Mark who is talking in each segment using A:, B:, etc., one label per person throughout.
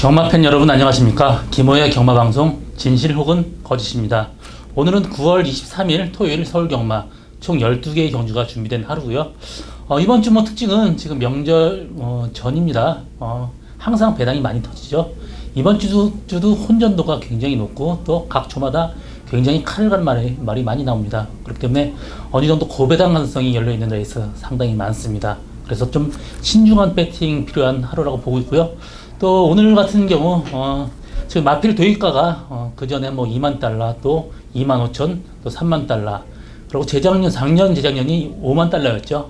A: 경마팬 여러분 안녕하십니까. 김호의 경마방송 진실 혹은 거짓입니다. 오늘은 9월 23일 토요일 서울경마 총 12개의 경주가 준비된 하루고요. 이번 주 특징은 지금 명절 전입니다. 항상 배당이 많이 터지죠. 이번 주도 혼전도가 굉장히 높고 또 각 조마다 굉장히 칼을 간 말이 많이 나옵니다. 그렇기 때문에 어느 정도 고배당 가능성이 열려있는 레이스 상당히 많습니다. 그래서 좀 신중한 배팅 필요한 하루라고 보고 있고요. 또 오늘 같은 경우 지금 마필 도입가가 그 전에 뭐 2만 달러 또 2만 5천 또 3만 달러 그리고 작년 재작년이 5만 달러였죠.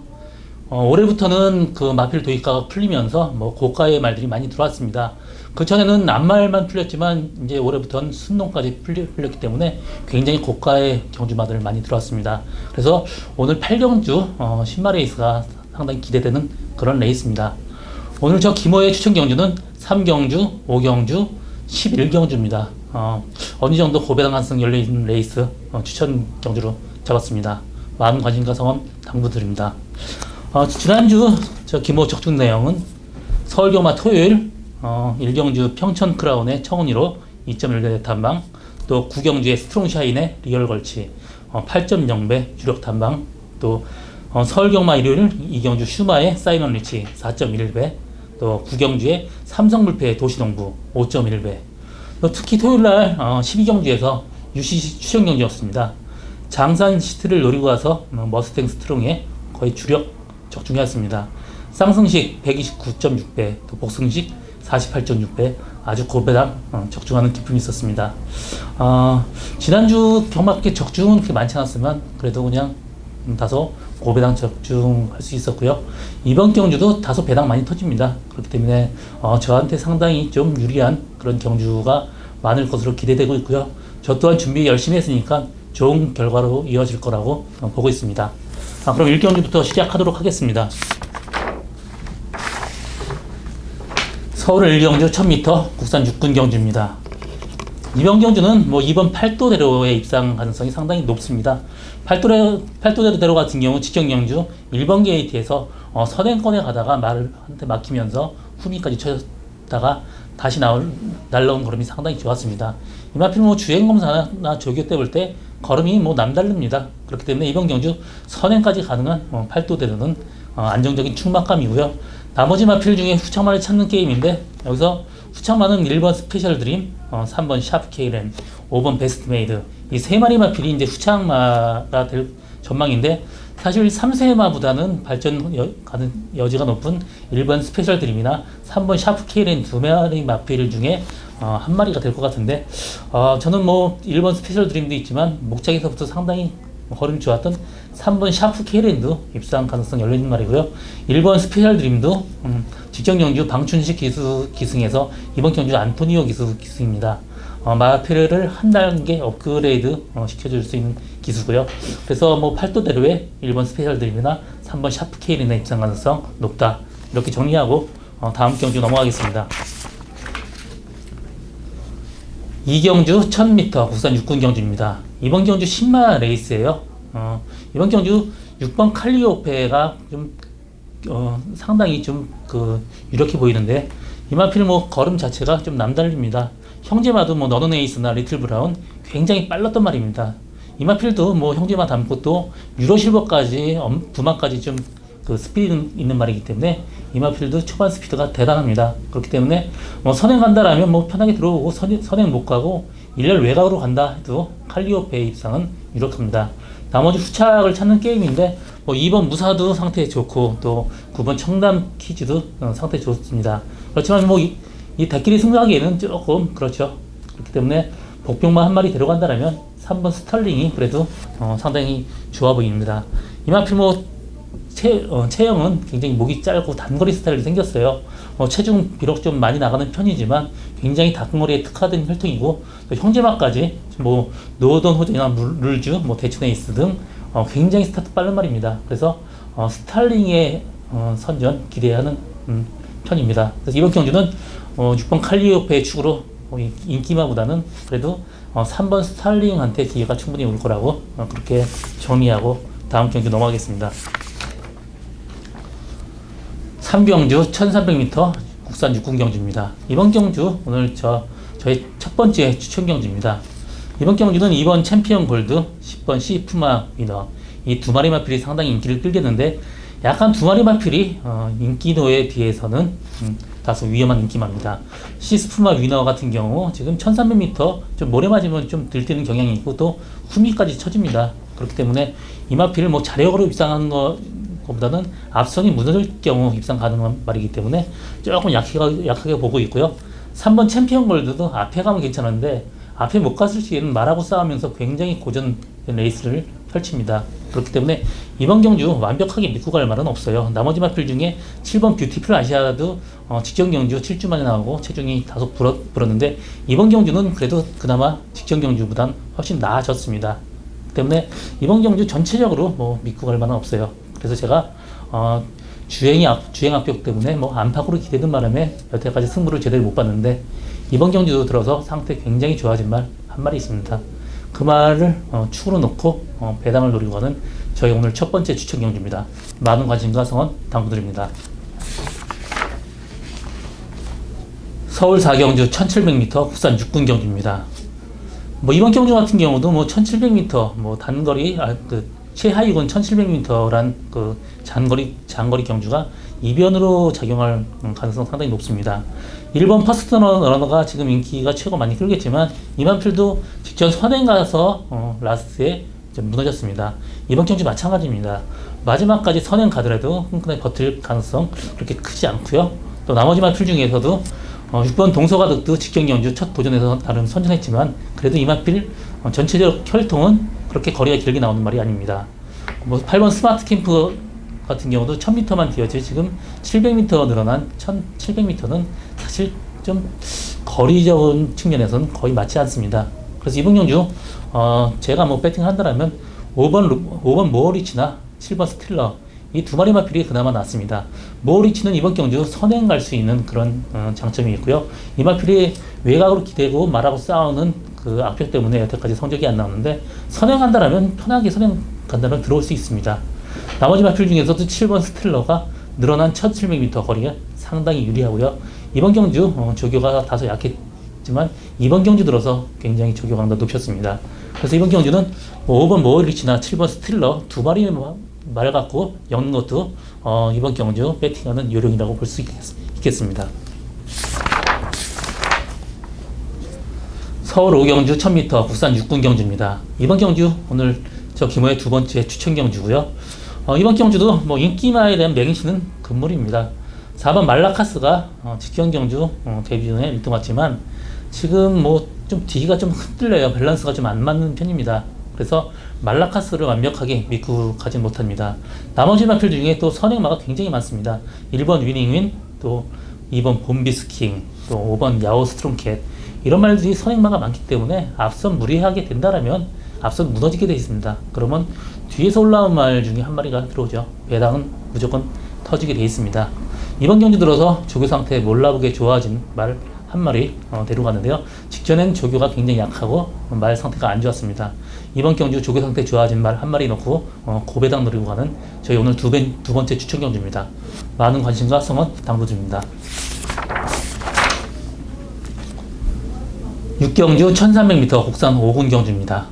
A: 올해부터는 그 마필 도입가가 풀리면서 뭐 고가의 말들이 많이 들어왔습니다. 그 전에는 낱말만 풀렸지만 이제 올해부터는 순농까지 풀렸기 때문에 굉장히 고가의 경주마들 많이 들어왔습니다. 그래서 오늘 8경주 신마 레이스가 상당히 기대되는 그런 레이스입니다. 오늘 저 김호의 추천 경주는 3경주, 5경주, 11경주입니다. 어느 정도 고배당 가능성 열려있는 레이스 추천 경주로 잡았습니다. 많은 관심과 성원 당부드립니다. 지난주 저 김호 적중 내용은 서울경마 토요일 1경주 평천 크라운의 청운이로 2.1배 탐방, 또 9경주의 스트롱샤인의 리얼 걸치 8.0배 주력 탐방, 또 서울경마 일요일 2경주 슈마의 사이먼 리치 4.1배, 또 9경주의 삼성불패의 도시농부 5.1배, 또 특히 토요일날 12경주에서 UCC 추천 경주였습니다. 장산 시트를 노리고 가서 머스탱 스트롱의 거의 주력 적중이었습니다. 쌍승식 129.6배, 또 복승식 48.6배, 아주 고배당 적중하는 기품이 있었습니다. 지난주 경마계 적중은 그렇게 많지 않았지만 그래도 그냥 다소 고배당 적중할 수 있었고요. 이번 경주도 다소 배당 많이 터집니다. 그렇기 때문에 저한테 상당히 좀 유리한 그런 경주가 많을 것으로 기대되고 있고요. 저 또한 준비 열심히 했으니까 좋은 결과로 이어질 거라고 보고 있습니다. 그럼 1경주부터 시작하도록 하겠습니다. 서울 1경주 1000m 국산 육군 경주입니다. 이번 경주는 이번 팔도대로의 입상 가능성이 상당히 높습니다. 팔도대로 같은 경우 직전 경주 1번 게이트에서 선행권에 가다가 말한테 막히면서 후미까지 쳐다가 다시 날라온 걸음이 상당히 좋았습니다. 이마필 주행검사나 조교 때 볼 때 걸음이 남다릅니다. 그렇기 때문에 이번 경주 선행까지 가능한 팔도대로는 안정적인 충막감이고요. 나머지 마필 중에 후창만을 찾는 게임인데 여기서 후창만은 1번 스페셜 드림, 3번 샤프 케이렌, 5번 베스트 메이드 이 세 마리 마필이 이제 후창마가 될 전망인데 사실 3세마보다는 가는 여지가 높은 1번 스페셜 드림이나 3번 샤프 케이렌 두 마리 마필 중에 한 마리가 될 것 같은데 저는 1번 스페셜 드림도 있지만 목장에서부터 상당히 걸음이 좋았던 3번 샤프 케이렌도 입상 가능성 열려있는 말이고요. 1번 스페셜 드림도 직전 경주 방춘식 기승에서 이번 경주 안토니오 기수입니다. 마필을 한 단계 업그레이드 시켜줄 수 있는 기수고요. 그래서 팔도대로의 1번 스페셜 드림이나 3번 샤프 케이렌의 입상 가능성 높다. 이렇게 정리하고 다음 경주 넘어가겠습니다. 2경주 1000m 국산 육군 경주입니다. 이번 경주 신마 레이스예요. 이번 경주 6번 칼리오페가 좀 상당히 좀 유력해 보이는데 이마필 걸음 자체가 좀 남다릅니다. 형제마도 너넌 에이스나 리틀 브라운 굉장히 빨랐단 말입니다. 이마필도 형제마 닮고 또 유로실버까지 부마까지 좀 스피드 있는 말이기 때문에 이마필도 초반 스피드가 대단합니다. 그렇기 때문에 선행 간다라면 편하게 들어오고 선행 못 가고 일렬 외곽으로 간다 해도 칼리오페의 입상은 유력합니다. 나머지 후착을 찾는 게임인데 2번 무사도 상태 좋고 또 9번 청담 키즈도 상태 좋습니다. 그렇지만 이 대끼리 승부하기에는 조금 그렇죠. 그렇기 때문에 복병만 한 마리 데려간다라면 3번 스털링이 그래도 상당히 좋아 보입니다. 이마필 체형은 굉장히 목이 짧고 단거리 스타일이 생겼어요. 체중 비록 좀 많이 나가는 편이지만 굉장히 단거리에 특화된 혈통이고 또 형제마까지 노던 호주나 룰주, 대추네이스 등 굉장히 스타트 빠른 말입니다. 그래서 스탈링의 선전 기대하는 편입니다. 그래서 이번 경주는 6번 칼리오페의 축으로 인기마보다는 그래도 3번 스탈링한테 기회가 충분히 올 거라고 그렇게 정리하고 다음 경주 넘어가겠습니다. 3경주 1300m 국산 육군 경주입니다. 이번 경주 오늘 저의 첫 번째 추천 경주입니다. 이번 경주는 2번 챔피언 골드, 10번 C 푸마 위너, 이 두 마리 마필이 상당히 인기를 끌겠는데 약간 두 마리 마필이 인기도에 비해서는 다소 위험한 인기마입니다. C 푸마 위너 같은 경우 지금 1300m 좀 모래 맞으면 좀 들뜨는 경향이 있고 또 후미까지 쳐줍니다. 그렇기 때문에 이 마필을 뭐 자력으로 입상하는 것보다는 앞선이 무너질 경우 입상 가능한 말이기 때문에 조금 약하게 보고 있고요. 3번 챔피언 골드도 앞에 가면 괜찮은데 앞에 못 갔을 시에는 말하고 싸우면서 굉장히 고전 레이스를 펼칩니다. 그렇기 때문에 이번 경주 완벽하게 믿고 갈 말은 없어요. 나머지 마필 중에 7번 뷰티풀 아시아도 직전 경주 7주 만에 나오고 체중이 다소 불었는데 이번 경주는 그래도 그나마 직전 경주보단 훨씬 나아졌습니다. 때문에 이번 경주 전체적으로 뭐 믿고 갈 만은 없어요. 그래서 제가 주행 압력 때문에 뭐 안팎으로 기대는 바람에 여태까지 승부를 제대로 못 봤는데 이번 경주도 들어서 상태 굉장히 좋아진 말 한 마리 있습니다. 그 말을 축으로 놓고 배당을 노리고 가는 저희 오늘 첫 번째 추천 경주입니다. 많은 관심과 성원 당부드립니다. 서울 4경주 1700m 국산 육군 경주입니다. 뭐 이번 경주 같은 경우도 뭐 1700m 뭐 단거리 최하위군 1700m란 그 장거리 경주가 이변으로 작용할 가능성 상당히 높습니다. 1번 퍼스트 러너가 지금 인기가 최고 많이 끌겠지만 이만필도 직전 선행 가서 라스트에 좀 무너졌습니다. 이번 경주 마찬가지입니다. 마지막까지 선행 가더라도 끈끈하게 버틸 가능성 그렇게 크지 않고요. 또 나머지 마필 중에서도 6번 동서가덕도 직전 경주 첫 도전에서 나름 선전했지만 그래도 이마필 전체적 혈통은 그렇게 거리가 길게 나오는 말이 아닙니다. 뭐 8번 스마트 캠프 같은 경우도 1000m만 뛰었지 지금 700m 늘어난 1700m는 사실 좀 거리적인 측면에서는 거의 맞지 않습니다. 그래서 이번 경주 제가 뭐 배팅을 한다면 5번 모어리치나 7번 스틸러 이 두 마리 마필이 그나마 낫습니다. 모어리치는 이번 경주 선행 갈 수 있는 그런 장점이 있고요. 이 마필이 외곽으로 기대고 말하고 싸우는 그 악력 때문에 여태까지 성적이 안 나오는데 선행한다면 편하게 선행 간다면 들어올 수 있습니다. 나머지 마필 중에서도 7번 스틸러가 늘어난 1700m 거리가 상당히 유리하고요. 이번 경주 조교가 다소 약했지만 이번 경주 들어서 굉장히 조교 강도 높였습니다. 그래서 이번 경주는 5번 모어리치나 7번 스틸러 두 마리 말 갖고 엮는 것도 이번 경주 배팅하는 요령이라고 볼 수 있겠습니다. 서울 5경주 1000m 국산 육군 경주입니다. 이번 경주 오늘 저 김호의 두 번째 추천 경주고요. 이번 경주도 뭐 인기마에 대한 맹신은 금물입니다. 4번 말라카스가 직전 경주 데뷔 전에 1등 왔지만 지금 뭐 좀 뒤가 좀 흔들려요. 밸런스가 좀 안 맞는 편입니다. 그래서 말라카스를 완벽하게 믿고 가진 못합니다. 나머지 마필 중에 또 선행마가 굉장히 많습니다. 1번 위닝윈, 또 2번 봄비스킹, 또 5번 야오 스트롱캣 이런 말들이 선행마가 많기 때문에 앞선 무리하게 된다라면 앞선 무너지게 되어 있습니다. 그러면 뒤에서 올라온 말 중에 한 마리가 들어오죠. 배당은 무조건 터지게 되어 있습니다. 이번 경주 들어서 조교 상태 몰라보게 좋아진 말 한 마리 데려갔는데요. 직전엔 조교가 굉장히 약하고 말 상태가 안 좋았습니다. 이번 경주 조교 상태 좋아진 말 한 마리 넣고 고배당 노리고 가는 저희 오늘 두 번째 추천 경주입니다. 많은 관심과 성원 당부드립니다. 6경주 1300m 국산 5군 경주입니다.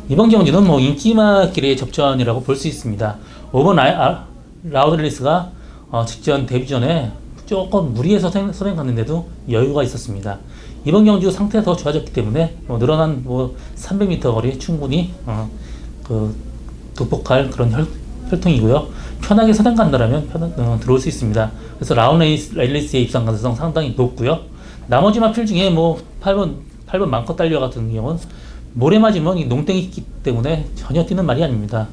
A: 이번 경주는 뭐 인기마길의 접전이라고 볼 수 있습니다. 5번 라우드레이스가 직전 데뷔 전에 조금 무리해서 선행 갔는데도 여유가 있었습니다. 이번 경주 상태가 더 좋아졌기 때문에 늘어난 300m 거리 충분히 극복할 그런 혈통이고요. 편하게 선행 간다라면 들어올 수 있습니다. 그래서 라운레이스의 입상 가능성 상당히 높고요. 나머지 마필 중에 8번 많고 달려 같은 경우는 모래 맞으면 농땡이 있기 때문에 전혀 뛰는 말이 아닙니다.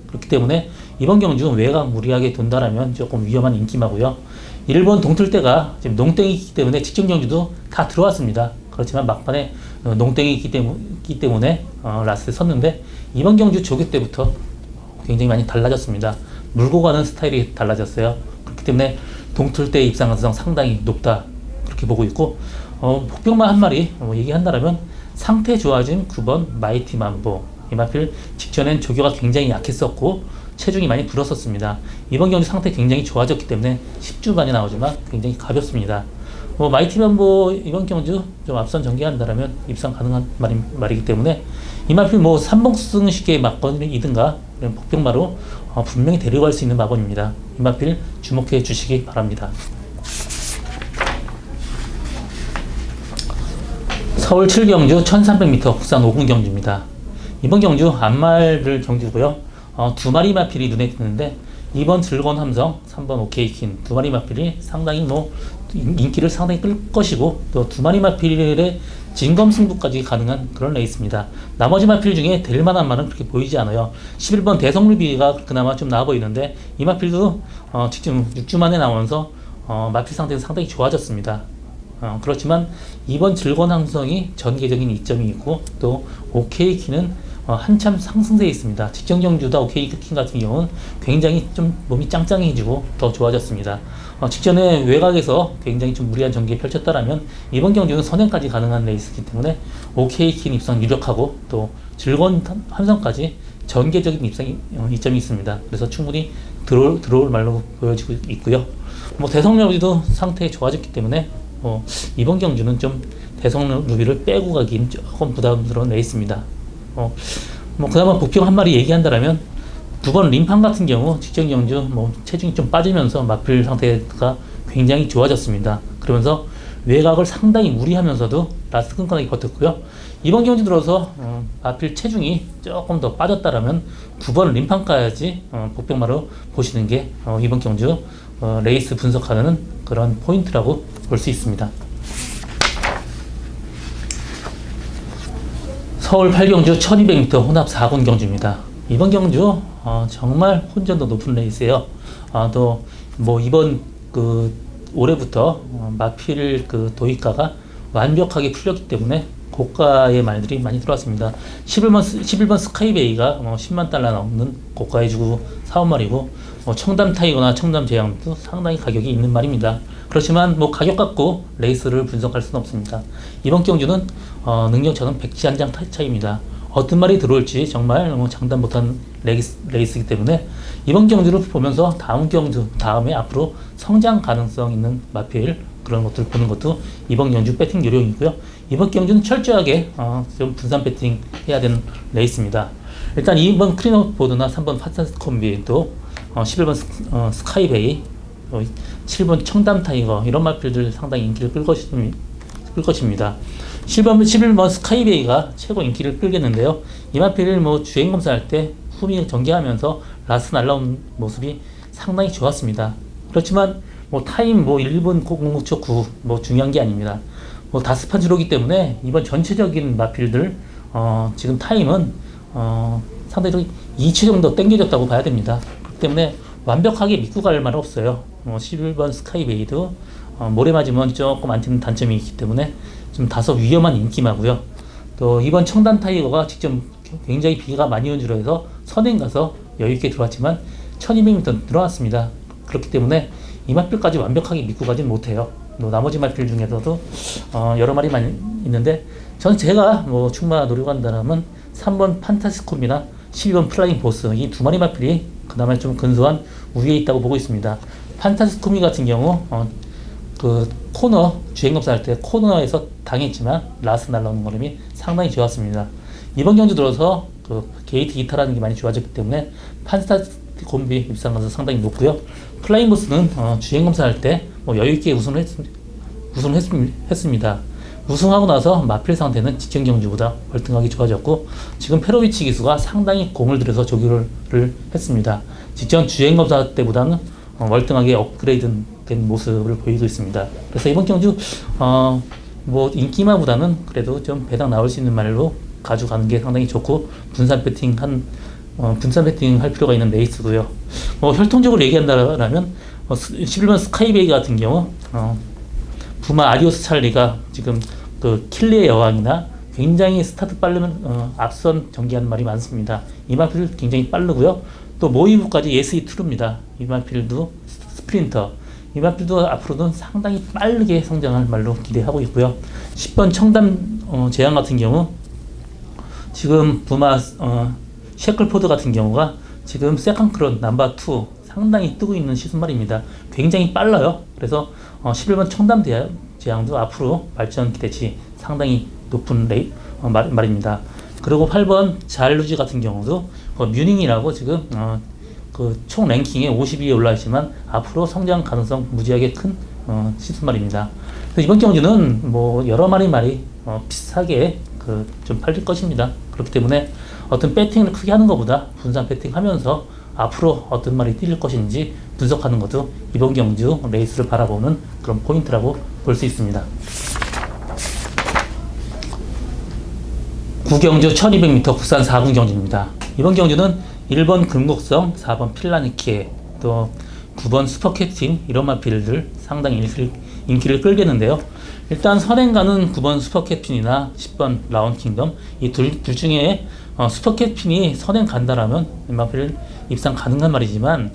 A: 그렇기 때문에 이번 경주 외곽 무리하게 돈다라면 조금 위험한 인기마고요. 1번 동틀대가 지금 농땡이 있기 때문에 직전 경주도 다 들어왔습니다. 그렇지만 막판에 농땡이 있기 때문에 라스트에 섰는데 이번 경주 조교 때부터 굉장히 많이 달라졌습니다. 물고 가는 스타일이 달라졌어요. 그렇기 때문에 동틀대 입상 가능성 상당히 높다 그렇게 보고 있고 복병만 한 마리 얘기한다라면 상태 좋아진 9번 마이티 만보 이마필 직전엔 조교가 굉장히 약했었고 체중이 많이 불었었습니다. 이번 경주 상태 굉장히 좋아졌기 때문에 10주 만에 나오지만 굉장히 가볍습니다. 뭐 마이티 반보 이번 경주 좀 앞선 전개한다라면 입상 가능한 말이기 때문에 이 마필 뭐 3복승식의 막건이든가 복병마로 분명히 데려갈 수 있는 마번입니다. 이 마필 주목해 주시기 바랍니다. 서울 7경주 1300m 국산 5군 경주입니다. 이번 경주 안말들 경주고요. 두 마리 마필이 눈에 띄는데 2번 즐거운 함성, 3번 오케이킨 두 마리 마필이 상당히 뭐 인기를 상당히 끌 것이고 또 두 마리 마필의 진검승부까지 가능한 그런 레이스입니다. 나머지 마필 중에 될 만한 말은 그렇게 보이지 않아요. 11번 대성루비가 그나마 좀 나아 보이는데 이 마필도 지금 6주 만에 나오면서 마필 상태가 상당히 좋아졌습니다. 그렇지만 이번 즐거운 함성이 전개적인 이점이 있고 또 오케이키는 한참 상승세에 있습니다. 직전 경주다 오케이키 같은 경우는 굉장히 좀 몸이 짱짱해지고 더 좋아졌습니다. 직전에 외곽에서 굉장히 좀 무리한 전개 펼쳤다라면 이번 경주는 선행까지 가능한 레이스이기 때문에 오케이키 입상 유력하고 또 즐거운 함성까지 전개적인 입상 이점이 있습니다. 그래서 충분히 들어올 말로 보여지고 있고요. 뭐 대성루비도 상태 좋아졌기 때문에 이번 경주는 좀 대성루비를 빼고 가긴 조금 부담스러운 레이스입니다. 그나마 복병 한 마리 얘기한다라면 9번 림판 같은 경우 직전 경주 체중이 좀 빠지면서 마필 상태가 굉장히 좋아졌습니다. 그러면서 외곽을 상당히 무리하면서도 라스트 끈끈하게 버텼고요. 이번 경주 들어서 마필 체중이 조금 더 빠졌다라면 9번 림판까지 복병마로 보시는 게 이번 경주 레이스 분석하는 그런 포인트라고 볼 수 있습니다. 서울 8경주 1200m 혼합 4군 경주입니다. 이번 경주 정말 혼전도 높은 레이스예요. 또 뭐 이번 올해부터 마필 도입가가 완벽하게 풀렸기 때문에 고가의 말들이 많이 들어왔습니다. 11번 스카이베이가 $10만 넘는 고가에 주고 사온 말이고 청담 타이거나 청담 제왕도 상당히 가격이 있는 말입니다. 그렇지만 가격 갖고 레이스를 분석할 수는 없습니다. 이번 경주는 능력차는 백지한장 차이입니다. 어떤 말이 들어올지 정말 장담 못한 레이스이기 때문에 이번 경주를 보면서 다음 경주 다음에 앞으로 성장 가능성 있는 마필 그런 것들을 보는 것도 이번 경주 배팅 요령이고요. 이번 경주는 철저하게 좀 분산 배팅 해야 되는 레이스입니다. 일단 2번 크리노보드나 3번 파탄스 콤비 또 11번 스카이베이 7번 청담 타이거 이런 마필들 상당히 인기를 끌 것입니다. 11번 스카이베이가 최고 인기를 끌겠는데요. 이 마필을 주행 검사할 때 흠이 전개하면서 라스 날라온 모습이 상당히 좋았습니다. 그렇지만 타임 1분 009초 9 중요한 게 아닙니다. 다스판 주로기 때문에 이번 전체적인 마필들 지금 타임은 상대적으로 2초 정도 땡겨졌다고 봐야 됩니다. 그렇기 때문에 완벽하게 믿고 갈 말은 없어요. 11번 스카이베이도 모래 맞으면 조금 안 튀는 단점이 있기 때문에 좀 다소 위험한 인기마고요. 또 이번 청담 타이거가 직접 굉장히 비가 많이 온 줄로 해서 선행 가서 여유있게 들어왔지만 1200m 들어왔습니다. 그렇기 때문에 이 마필까지 완벽하게 믿고 가진 못해요. 나머지 마필 중에서도 여러 마리 많이 있는데 저는 제가 충마 노리고 한다면 3번 판타스콤이나 12번 플라잉 보스 이 두 마리 마필이 그나마 좀 근소한 우위에 있다고 보고 있습니다. 판타스코미 같은 경우 코너 주행검사 할 때 코너에서 당했지만 라스 날라오는 걸음이 상당히 좋았습니다. 이번 경주 들어서 게이트 이탈하는 게 많이 좋아졌기 때문에 판타스콤비 입상 가능성 상당히 높고요. 플라잉 보스는 주행검사 할 때 여유있게 우승을 했습니다. 우승하고 나서 마필 상태는 직전 경주보다 월등하게 좋아졌고 지금 페로비치 기수가 상당히 공을 들여서 조교를 했습니다. 직전 주행검사 때보다는 월등하게 업그레이드된 모습을 보이고 있습니다. 그래서 이번 경주 인기마보다는 그래도 좀 배당 나올 수 있는 말로 가져가는 게 상당히 좋고 분산 배팅 할 필요가 있는 레이스고요. 혈통적으로 얘기한다면 11번 스카이베이 같은 경우 부마 아리오스 찰리가 지금 킬리의 여왕이나 굉장히 스타트 빠르면 앞선 전개하는 말이 많습니다. 이 마필 굉장히 빠르고요. 또 모이브까지 SE2입니다. 이 마필도 스프린터. 이 마필도 앞으로는 상당히 빠르게 성장할 말로 기대하고 있고요. 10번 청담 제왕 같은 경우 지금 부마 셰클포드 같은 경우가 지금 세컨크론 넘버2 상당히 뜨고 있는 시즌 말입니다. 굉장히 빨라요. 그래서 11번 청담 제왕 제항도 앞으로 발전 기대치 상당히 높은 말입니다. 그리고 8번 잘루지 같은 경우도 뮤닝이라고 지금 그 총 랭킹에 50위에 올라 있지만 앞으로 성장 가능성 무지하게 큰 시스말입니다. 이번 경주는 뭐 여러 말이 비슷하게 좀 팔릴 것입니다. 그렇기 때문에 어떤 배팅을 크게 하는 것보다 분산 배팅하면서 앞으로 어떤 말이 뛸 것인지 분석하는 것도 이번 경주 레이스를 바라보는 그런 포인트라고 볼 수 있습니다. 구경주 1200m 국산 4군 경주입니다. 이번 경주는 1번 금곡성, 4번 필라니키에 또 9번 슈퍼캡틴 이런 마필들 상당히 인기를 끌겠는데요. 일단 선행가는 9번 슈퍼캡틴이나 10번 라운킹덤 이 둘 중에 슈퍼캡틴이 선행 간다라면 이 마필 입상 가능한 말이지만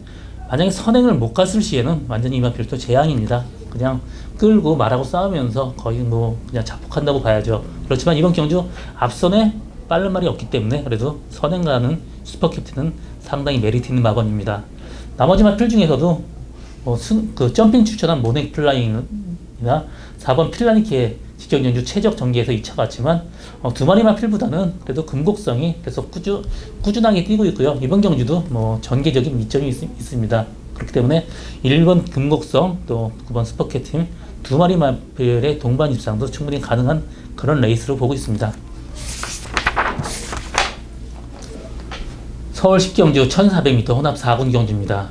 A: 만약에 선행을 못 갔을 시에는 완전히 이 마필도 재앙입니다. 그냥 끌고 말하고 싸우면서 거의 뭐 그냥 자폭한다고 봐야죠. 그렇지만 이번 경주 앞선에 빠른 말이 없기 때문에 그래도 선행가는 슈퍼캡틴은 상당히 메리트 있는 마건입니다. 나머지 마필 중에서도 그 점핑 추천한 모넥 플라잉이나 4번 필라니키의 직전 연주 최적 전개에서 2차 같지만 두 마리 마필보다는 그래도 금곡성이 계속 꾸준하게 뛰고 있고요. 이번 경주도 뭐 전개적인 이점이 있습니다. 그렇기 때문에 1번 금곡성 또 9번 슈퍼캡틴 두 마리 마필의 동반 입상도 충분히 가능한 그런 레이스로 보고 있습니다. 서울 10경주 1400m 혼합 4군 경주입니다.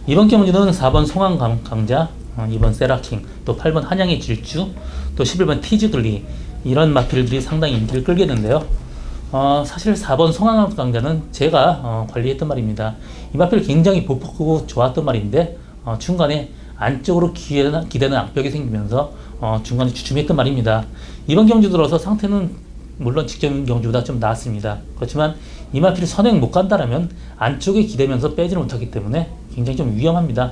A: 이번 경주는 4번 송황강자, 2번 세라킹, 또 8번 한양의 질주, 또 11번 티즈글리 이런 마필들이 상당히 인기를 끌겠는데요. 사실 4번 송황강자는 제가 관리했던 말입니다. 이 마필 굉장히 보폭하고 좋았던 말인데 중간에 안쪽으로 기대는 악벽이 생기면서 중간에 주춤했던 말입니다. 이번 경주 들어서 상태는 물론 직전 경주보다 좀 나았습니다. 그렇지만 이 마필이 선행 못 간다라면 안쪽에 기대면서 빼지를 못하기 때문에 굉장히 좀 위험합니다.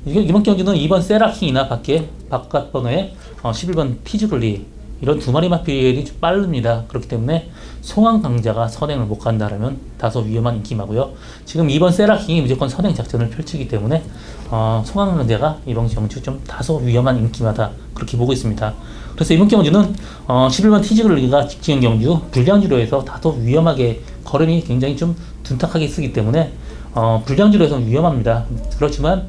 A: 이번 경주는 2번 세라킹이나 바깥 번호에 11번 티즈글리 이런 두 마리 마필이 좀 빠릅니다. 그렇기 때문에 송황 강자가 선행을 못 간다라면 다소 위험한 인기마고요. 지금 2번 세라킹이 무조건 선행 작전을 펼치기 때문에 송황 강자가 이번 경주 좀 다소 위험한 인기마다 그렇게 보고 있습니다. 그래서 이번 경주는 11번 티즈글리가 직전 경주 불량주로 해서 다소 위험하게 걸음이 굉장히 좀 둔탁하게 쓰기 때문에 불량주로 해서 위험합니다. 그렇지만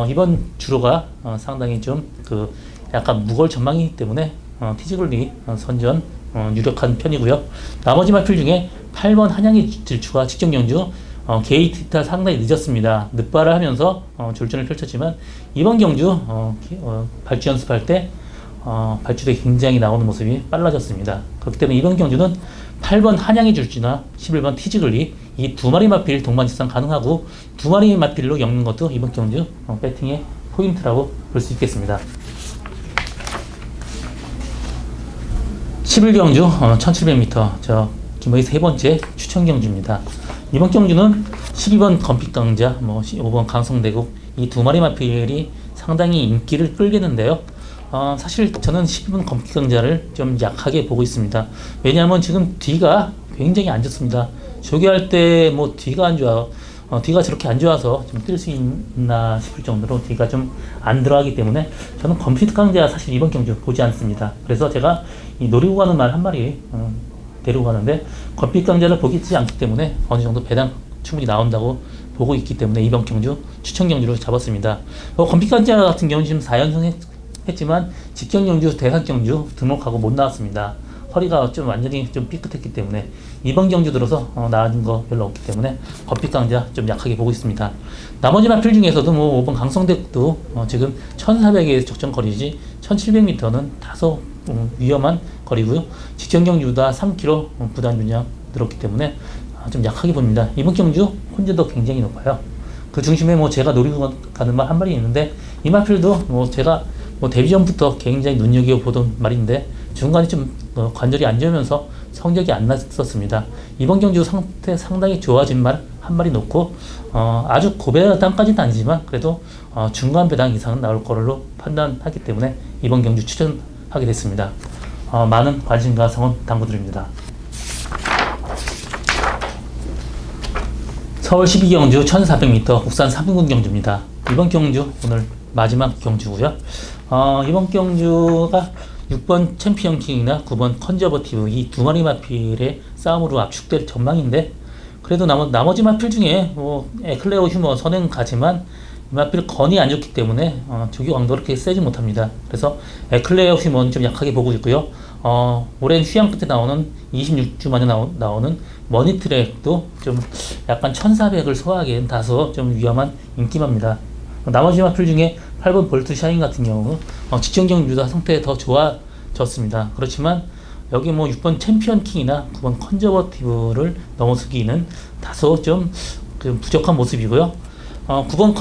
A: 이번 주로가 상당히 좀 약간 무거울 전망이기 때문에 티즈글리 선전 유력한 편이고요. 나머지 마필 중에 8번 한양의 질주가 직전 경주 게이트타 상당히 늦었습니다. 늦발을 하면서 졸전을 펼쳤지만 이번 경주 발주 연습할 때 발주대 굉장히 나오는 모습이 빨라졌습니다. 그렇기 때문에 이번 경주는 8번 한양의 질주나 11번 티즈글리 이 두 마리 마필 동반 입상 가능하고 두 마리 마필로 엮는 것도 이번 경주 배팅의 포인트라고 볼 수 있겠습니다. 11경주 1700m 김호희 세 번째 추천 경주입니다. 이번 경주는 12번 건픽강자 5번 강성대국 이 두 마리 마필이 상당히 인기를 끌겠는데요. 사실 저는 12번 건픽강자를 좀 약하게 보고 있습니다. 왜냐하면 지금 뒤가 굉장히 안 좋습니다. 조교할 때 뒤가 안 좋아 뒤가 저렇게 안 좋아서 좀 뛸 수 있나 싶을 정도로 뒤가 좀 안 들어가기 때문에 저는 건픽 강자 사실 이번 경주 보지 않습니다. 그래서 제가 이 노리고 가는 말 한 마리 데리고 가는데 건픽 강자를 보지 않기 때문에 어느 정도 배당 충분히 나온다고 보고 있기 때문에 이번 경주 추천 경주로 잡았습니다. 건픽 강자 같은 경우는 지금 4연승 했지만 직전 경주 대상 경주 등록하고 못 나왔습니다. 허리가 좀 완전히 좀 삐끗했기 때문에 이번 경주 들어서 나아진 거 별로 없기 때문에 건픽 강자 좀 약하게 보고 있습니다. 나머지 마필 중에서도 5번 강성대도 지금 1400의 적정 거리지 1700m는 다소 위험한 거리고요. 직전 경주보다 3km 부담 분량 늘었기 때문에 좀 약하게 봅니다. 이번 경주 혼재도 굉장히 높아요. 그 중심에 제가 노리고 가는 말 한 마리 있는데 이 마필도 제가 데뷔 전부터 굉장히 눈여겨보던 말인데 중간에 좀 관절이 안 좋으면서 성적이 안 났었습니다. 이번 경주 상태 상당히 좋아진 말 한 마리 놓고 아주 고배당까지는 아니지만 그래도 중간 배당 이상은 나올 걸로 판단하기 때문에 이번 경주 추천하게 됐습니다. 많은 관심과 성원 당부드립니다. 서울 12경주 1400m 국산 3인군 경주입니다. 이번 경주 오늘 마지막 경주고요. 이번 경주가 6번 챔피언킹이나 9번 컨저버티브 이 두 마리 마필의 싸움으로 압축될 전망인데, 그래도 나머지 마필 중에 뭐 에클레어 휴머 선행 가지만 이 마필 건이 안 좋기 때문에 조기 강도가 그렇게 세지 못합니다. 그래서 에클레어 휴머는 좀 약하게 보고 있고요. 오랜 휴양 끝에 나오는 26주 만에 나오는 머니트랙도 좀 약간 1400을 소화하기엔 다소 좀 위험한 인기마입니다. 나머지 마필 중에 8번 볼트 샤인 같은 경우 직전 경주보다 상태가 더 좋아졌습니다. 그렇지만 여기 뭐 6번 챔피언 킹이나 9번 컨저버티브를 넘어서기는 다소 좀 부족한 모습이고요. 9번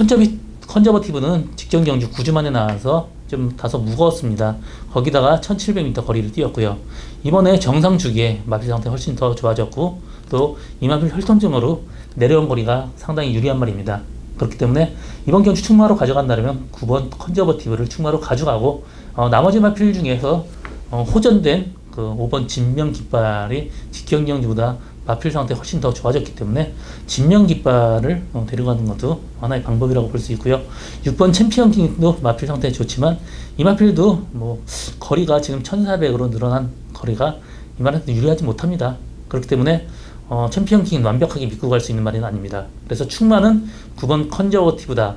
A: 컨저버티브는 직전 경주 9주 만에 나와서 좀 다소 무거웠습니다. 거기다가 1700m 거리를 뛰었고요. 이번에 정상 주기에 마필 상태 훨씬 더 좋아졌고, 또 이 마필 혈통증으로 내려온 거리가 상당히 유리한 말입니다. 그렇기 때문에 이번 경주 충마로 가져간다면 9번 컨저버티브를 충마로 가져가고, 나머지 마필 중에서 호전된 그 5번 진명 깃발이 직전 경주보다 마필 상태 훨씬 더 좋아졌기 때문에 진명 깃발을 데려가는 것도 하나의 방법이라고 볼 수 있고요. 6번 챔피언 킹도 마필 상태 좋지만 이 마필도 뭐 거리가 지금 1400으로 늘어난 거리가 이 말한테 유리하지 못합니다. 그렇기 때문에 챔피언 킹은 완벽하게 믿고 갈 수 있는 말은 아닙니다. 그래서 충마는 9번 컨저버티브다.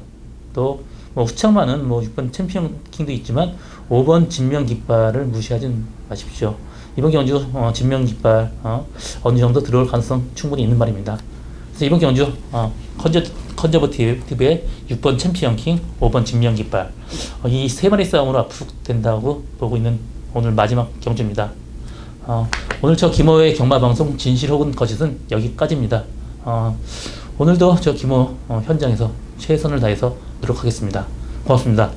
A: 또 뭐 후창마는 뭐 6번 챔피언 킹도 있지만 5번 진명 깃발을 무시하지 마십시오. 이번 경주 진명 깃발 어느 정도 들어올 가능성 충분히 있는 말입니다. 그래서 이번 경주 컨저버티브의 6번 챔피언 킹, 5번 진명 깃발 이 세 마리 싸움으로 압축된다고 보고 있는 오늘 마지막 경주입니다. 오늘 저 김호의 경마 방송 진실 혹은 거짓은 여기까지입니다. 오늘도 저 김호 현장에서 최선을 다해서 노력하겠습니다. 고맙습니다.